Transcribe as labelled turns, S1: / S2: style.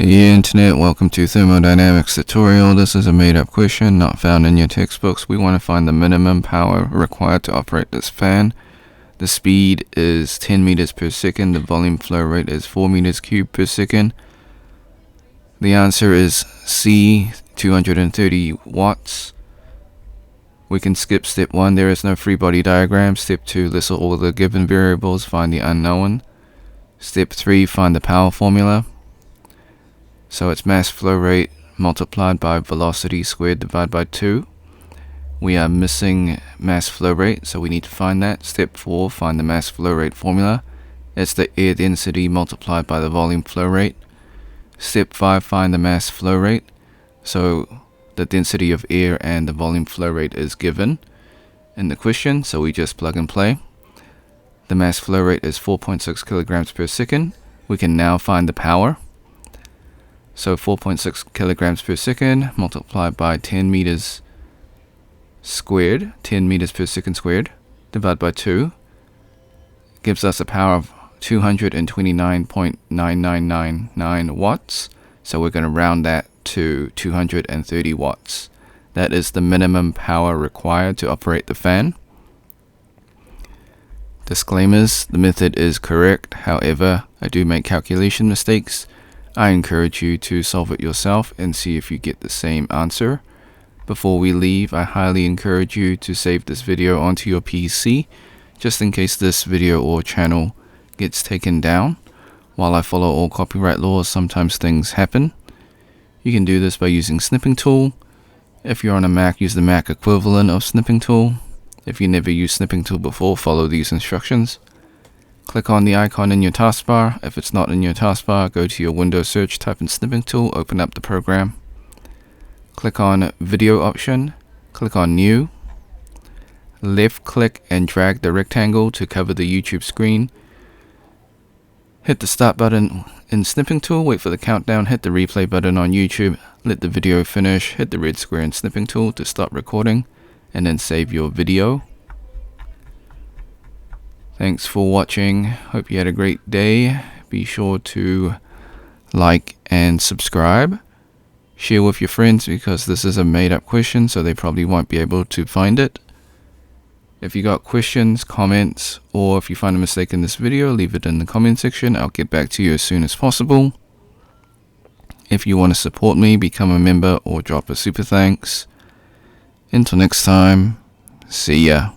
S1: Hey Internet, welcome to Thermodynamics tutorial. This is a made-up question not found in your textbooks. We want to find the minimum power required to operate this fan. The speed is 10 meters per second. The volume flow rate is 4 meters cubed per second. The answer is C, 230 watts. We can skip step 1. There is no free body diagram. Step 2, list all the given variables, find the unknown. Step 3, find the power formula. So it's mass flow rate multiplied by velocity squared divided by 2. We are missing mass flow rate, so we need to find that. Step 4, find the mass flow rate formula. It's the air density multiplied by the volume flow rate. Step 5, find the mass flow rate. So the density of air and the volume flow rate is given in the question, so we just plug and play. The mass flow rate is 4.6 kilograms per second. We can now find the power. So 4.6 kilograms per second multiplied by 10 meters squared, 10 meters per second squared, divided by 2, gives us a power of 229.9999 watts. So we're going to round that to 230 watts. That is the minimum power required to operate the fan. Disclaimers: the method is correct, however, I do make calculation mistakes. I encourage you to solve it yourself and see if you get the same answer. Before we leave, I highly encourage you to save this video onto your PC, just in case this video or channel gets taken down. While I follow all copyright laws, sometimes things happen. You can do this by using snipping tool. If you're on a Mac, use the Mac equivalent of snipping tool. If you never used snipping tool before, follow these instructions. Click on the icon in your taskbar. If it's not in your taskbar, go to your Windows search, type in snipping tool, open up the program. Click on video option, click on new. Left click and drag the rectangle to cover the YouTube screen. Hit the start button in snipping tool, wait for the countdown, hit the replay button on YouTube, let the video finish, hit the red square in snipping tool to stop recording, and then save your video. Thanks for watching. Hope you had a great day. Be sure to like and subscribe. Share with your friends because this is a made-up question, so they probably won't be able to find it. If you got questions, comments, or if you find a mistake in this video, leave it in the comment section. I'll get back to you as soon as possible. If you want to support me, become a member or drop a super thanks. Until next time, see ya.